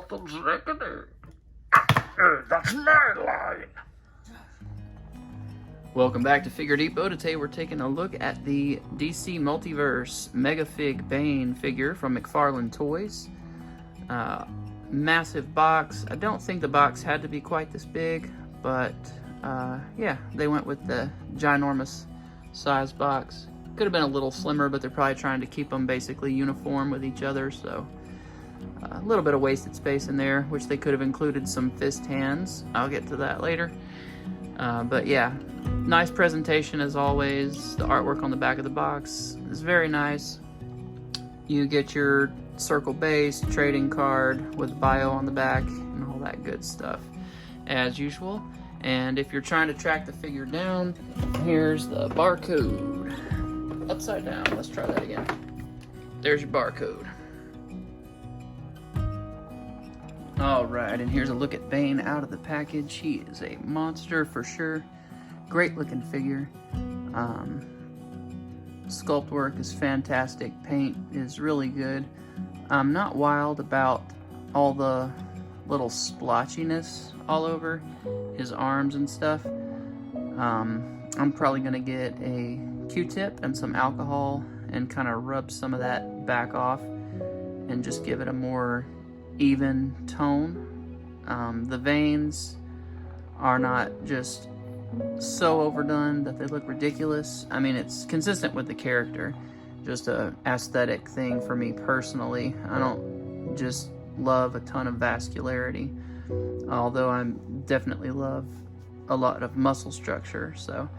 Gotham's reckoning. That's my line. Welcome back to Figure Depot. Today we're taking a look at the DC Multiverse Megafig BANE figure from McFarlane Toys. Massive box. I don't think the box had to be quite this big, but yeah, they went with the ginormous size box. Could have been a little slimmer, but they're probably trying to keep them basically uniform with each other, so a little bit of wasted space in there, which they could have included some fist hands. I'll get to that later. But yeah, nice presentation as always. The artwork on the back of the box is very nice. You get your circle base, trading card with bio on the back, and all that good stuff as usual. And if you're trying to track the figure down, here's the barcode. Upside down, let's try that again. There's your barcode. Alright, and here's a look at BANE out of the package. He is a monster for sure. Great looking figure. Sculpt work is fantastic. Paint is really good. I'm not wild about all the little splotchiness all over his arms and stuff. I'm probably gonna get a Q-tip and some alcohol and kind of rub some of that back off and just give it a more even tone. The veins are not just so overdone that they look ridiculous. I mean, it's consistent with the character, just a aesthetic thing for me personally. I don't just love a ton of vascularity, although I definitely love a lot of muscle structure. So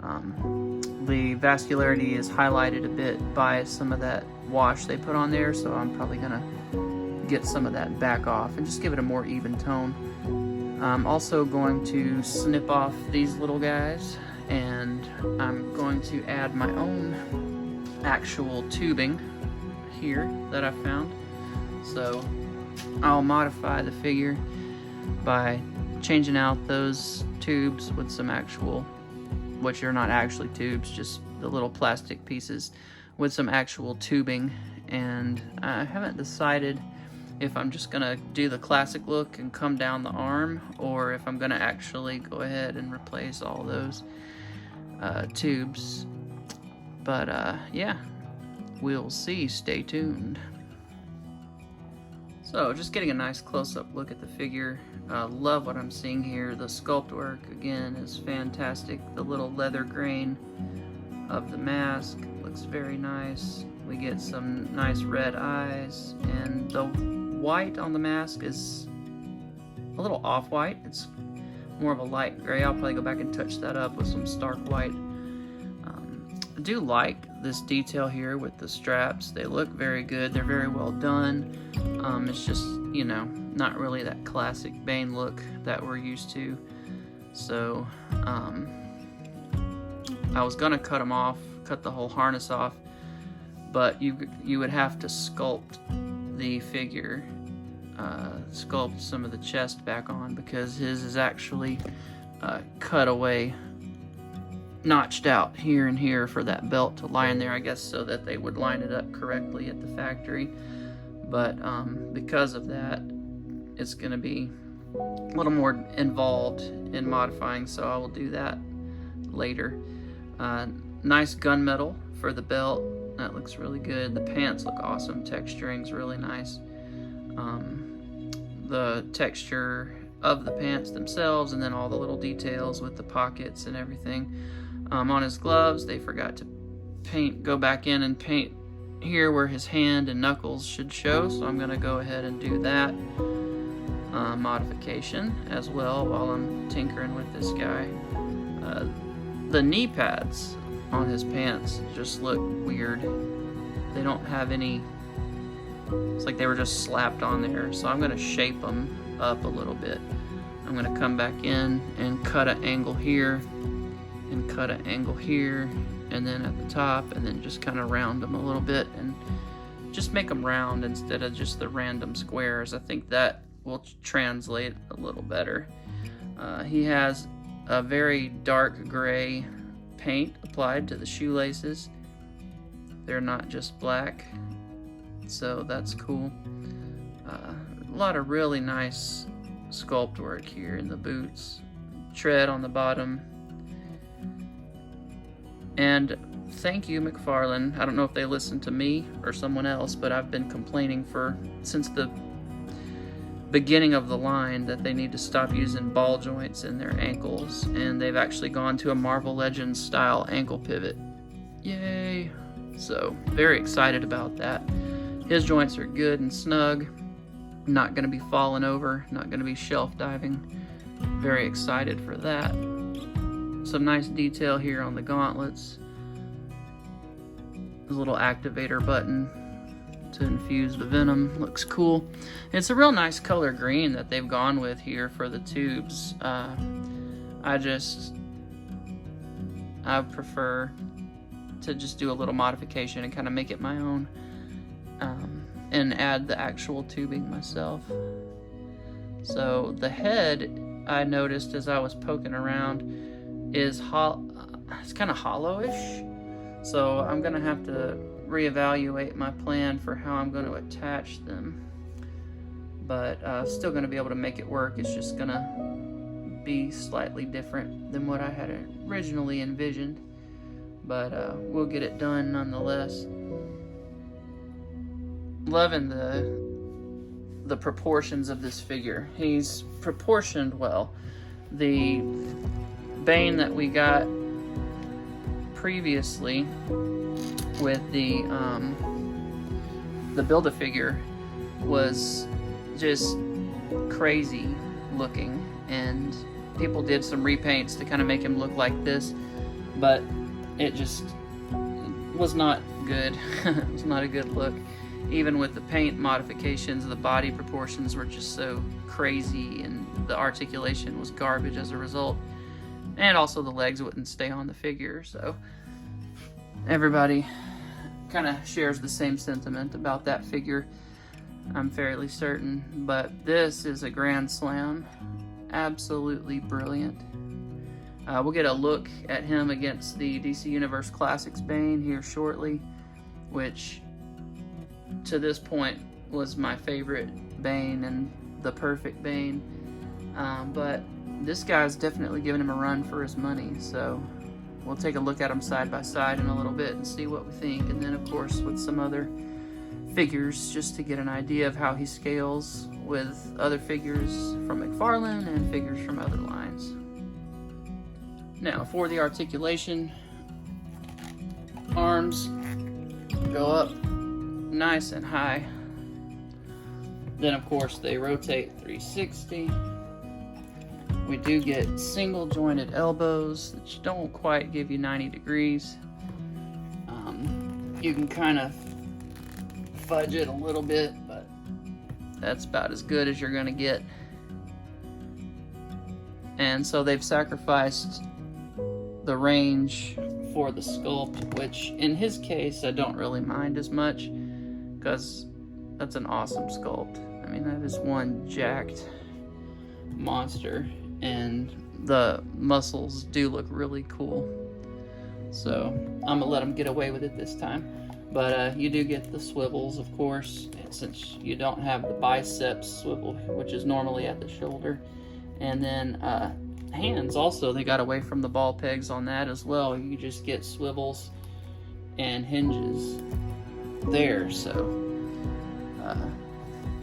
the vascularity is highlighted a bit by some of that wash they put on there, so I'm probably gonna get some of that back off and just give it a more even tone. I'm also going to snip off these little guys, and I'm going to add my own actual tubing here that I found. So I'll modify the figure by changing out those tubes with some actual, which are not actually tubes, just the little plastic pieces, with some actual tubing. And I haven't decided if I'm just gonna do the classic look and come down the arm, or if I'm gonna actually go ahead and replace all those tubes. But yeah, we'll see. Stay tuned. So just getting a nice close-up look at the figure. Love what I'm seeing here. The sculpt work again is fantastic. The little leather grain of the mask looks very nice. We get some nice red eyes, and the white on the mask is a little off-white. It's more of a light gray. I'll probably go back and touch that up with some stark white. I do like this detail here with the straps. They look very good. They're very well done. It's just, you know, not really that classic BANE look that we're used to. So I was gonna cut them off, cut the whole harness off, but you would have to sculpt the figure, sculpt some of the chest back on, because his is actually cut away, notched out here and here for that belt to line there, I guess, so that they would line it up correctly at the factory. But because of that, it's going to be a little more involved in modifying, so I will do that later. Nice gunmetal for the belt. That looks really good. The pants look awesome. Texturing's really nice. The texture of the pants themselves, and then all the little details with the pockets and everything. On his gloves, they forgot to go back in and paint here where his hand and knuckles should show, so I'm gonna go ahead and do that modification as well while I'm tinkering with this guy. The knee pads on his pants just look weird. They don't have any, it's like they were just slapped on there, so I'm gonna shape them up a little bit. I'm gonna come back in and cut an angle here and cut an angle here, and then at the top, and then just kind of round them a little bit and just make them round instead of just the random squares. I think that will translate a little better. He has a very dark gray paint applied to the shoelaces. They're not just black, so that's cool. a lot of really nice sculpt work here in the boots, tread on the bottom. And thank you, McFarlane. I don't know if they listen to me or someone else, but I've been complaining since the beginning of the line that they need to stop using ball joints in their ankles, and they've actually gone to a Marvel Legends style ankle pivot. Yay! So very excited about that. His joints are good and snug, not going to be falling over, not going to be shelf diving. Very excited for that. Some nice detail here on the gauntlets. There's a little activator button to infuse the venom. Looks cool. It's a real nice color green that they've gone with here for the tubes. I prefer to just do a little modification and kind of make it my own, and add the actual tubing myself. So the head, I noticed as I was poking around, is it's kind of hollowish. So I'm gonna have to reevaluate my plan for how I'm going to attach them, but still going to be able to make it work. It's just going to be slightly different than what I had originally envisioned, but we'll get it done nonetheless. Loving the proportions of this figure. He's proportioned well. The BANE that we got previously with the Build-A-Figure was just crazy looking, and people did some repaints to kind of make him look like this, but it just was not good. It was not a good look. Even with the paint modifications, the body proportions were just so crazy, and the articulation was garbage as a result. And also the legs wouldn't stay on the figure, so everybody kind of shares the same sentiment about that figure, I'm fairly certain. But this is a grand slam. Absolutely brilliant. We'll get a look at him against the DC Universe Classics BANE here shortly, which to this point was my favorite BANE and the perfect BANE. But this guy's definitely giving him a run for his money, so we'll take a look at them side by side in a little bit and see what we think, and then of course with some other figures just to get an idea of how he scales with other figures from McFarlane and figures from other lines. Now for the articulation, arms go up nice and high, then of course they rotate 360. We do get single jointed elbows that don't quite give you 90 degrees. You can kind of fudge it a little bit, but that's about as good as you're gonna get. And so they've sacrificed the range for the sculpt, which in his case I don't really mind as much, because that's an awesome sculpt. I mean, that is one jacked monster, and the muscles do look really cool. So I'm gonna let him get away with it this time. But you do get the swivels, of course, since you don't have the biceps swivel, which is normally at the shoulder. And then hands also, they got away from the ball pegs on that as well. You just get swivels and hinges there. So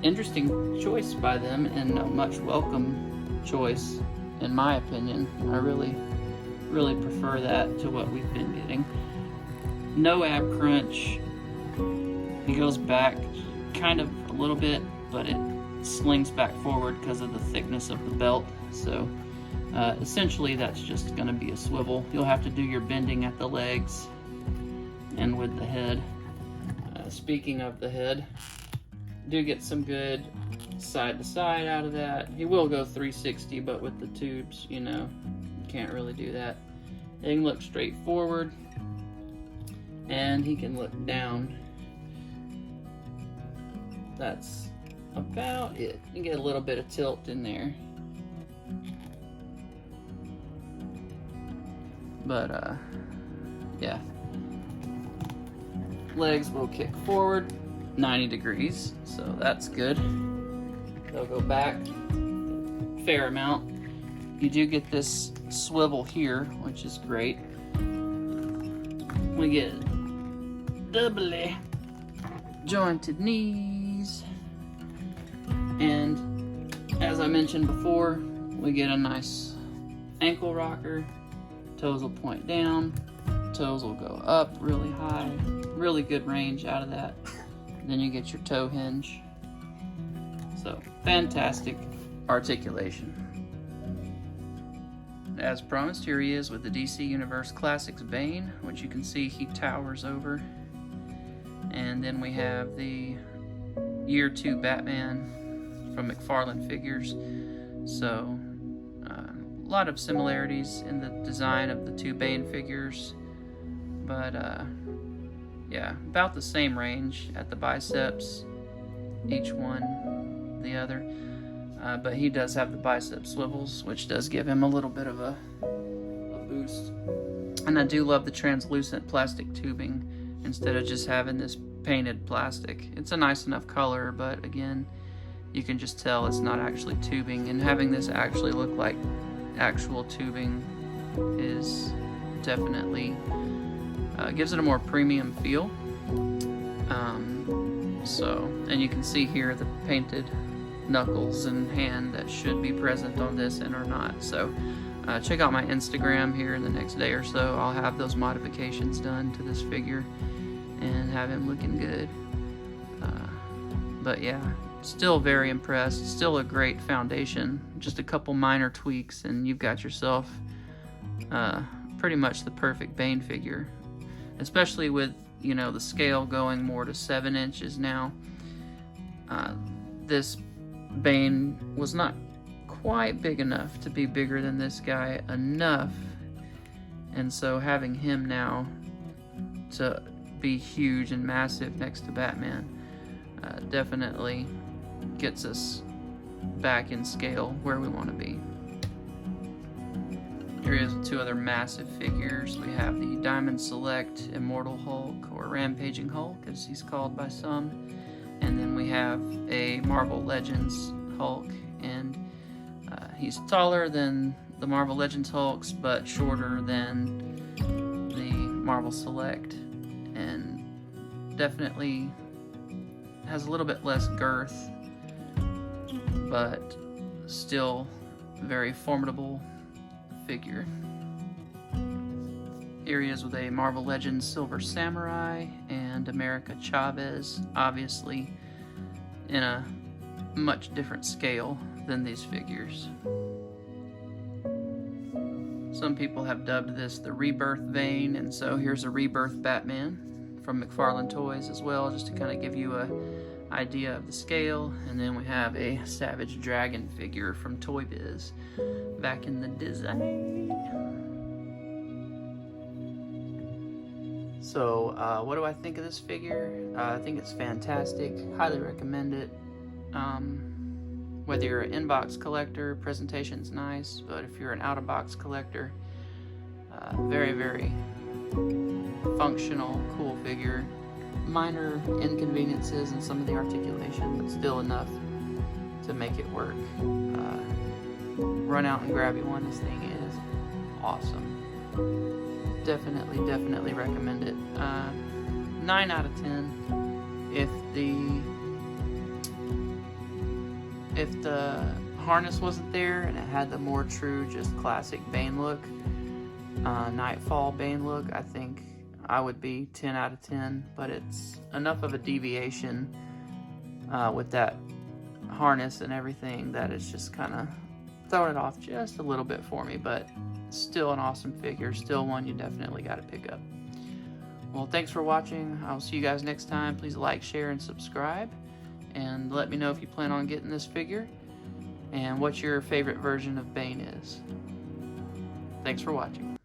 interesting choice by them, and a much welcome choice in my opinion. I really prefer that to what we've been getting. No ab crunch. He goes back kind of a little bit, but it slings back forward because of the thickness of the belt. So essentially that's just going to be a swivel. You'll have to do your bending at the legs and with the head. Speaking of the head, do get some good side to side out of that. He will go 360, but with the tubes, you know, you can't really do that. He can look straight forward, and he can look down. That's about it. You get a little bit of tilt in there. But yeah. Legs will kick forward 90 degrees, so that's good. They'll go back a fair amount. You do get this swivel here, which is great. We get doubly jointed knees, and as I mentioned before, we get a nice ankle rocker. Toes will point down, toes will go up really high, really good range out of that. Then you get your toe hinge. So fantastic articulation. As promised, here he is with the DC Universe Classics BANE, which you can see he towers over. And then we have the Year 2 Batman from McFarlane Figures. So a lot of similarities in the design of the two BANE figures, but yeah, about the same range at the biceps, each one the other. But he does have the bicep swivels, which does give him a little bit of a boost. And I do love the translucent plastic tubing instead of just having this painted plastic. It's a nice enough color, but again, you can just tell it's not actually tubing. And having this actually look like actual tubing is definitely gives it a more premium feel. And you can see here the painted knuckles and hand that should be present on this and are not. So check out my Instagram here in the next day or so. I'll have those modifications done to this figure and have him looking good. But yeah, still very impressed. Still a great foundation. Just a couple minor tweaks and you've got yourself pretty much the perfect BANE figure. Especially with, you know, the scale going more to 7 inches now. This BANE was not quite big enough to be bigger than this guy enough, and so having him now to be huge and massive next to Batman definitely gets us back in scale where we want to be. Here is two other massive figures. We have the Diamond Select Immortal Hulk, or Rampaging Hulk as he's called by some, and then we have a Marvel Legends Hulk, and he's taller than the Marvel Legends Hulks but shorter than the Marvel Select, and definitely has a little bit less girth, but still very formidable figure. Here he is with a Marvel Legends Silver Samurai and America Chavez, obviously in a much different scale than these figures. Some people have dubbed this the Rebirth vein, and so here's a Rebirth Batman from McFarlane Toys as well, just to kind of give you a idea of the scale. And then we have a Savage Dragon figure from Toy Biz back in the design. So what do I think of this figure? I think it's fantastic. Highly recommend it. Whether you're an in-box collector, presentation's nice, but if you're an out-of-box collector, very, very functional, cool figure. Minor inconveniences in some of the articulation, but still enough to make it work. Run out and grab you one. This thing is awesome. Definitely recommend it. 9 out of 10. If the harness wasn't there and it had the more true, just classic BANE look, Nightfall BANE look, I think I would be 10 out of 10, but it's enough of a deviation with that harness and everything that it's just kind of throwing it off just a little bit for me, but still an awesome figure, still one you definitely got to pick up. Well, thanks for watching. I'll see you guys next time. Please like, share, and subscribe, and let me know if you plan on getting this figure and what your favorite version of BANE is. Thanks for watching.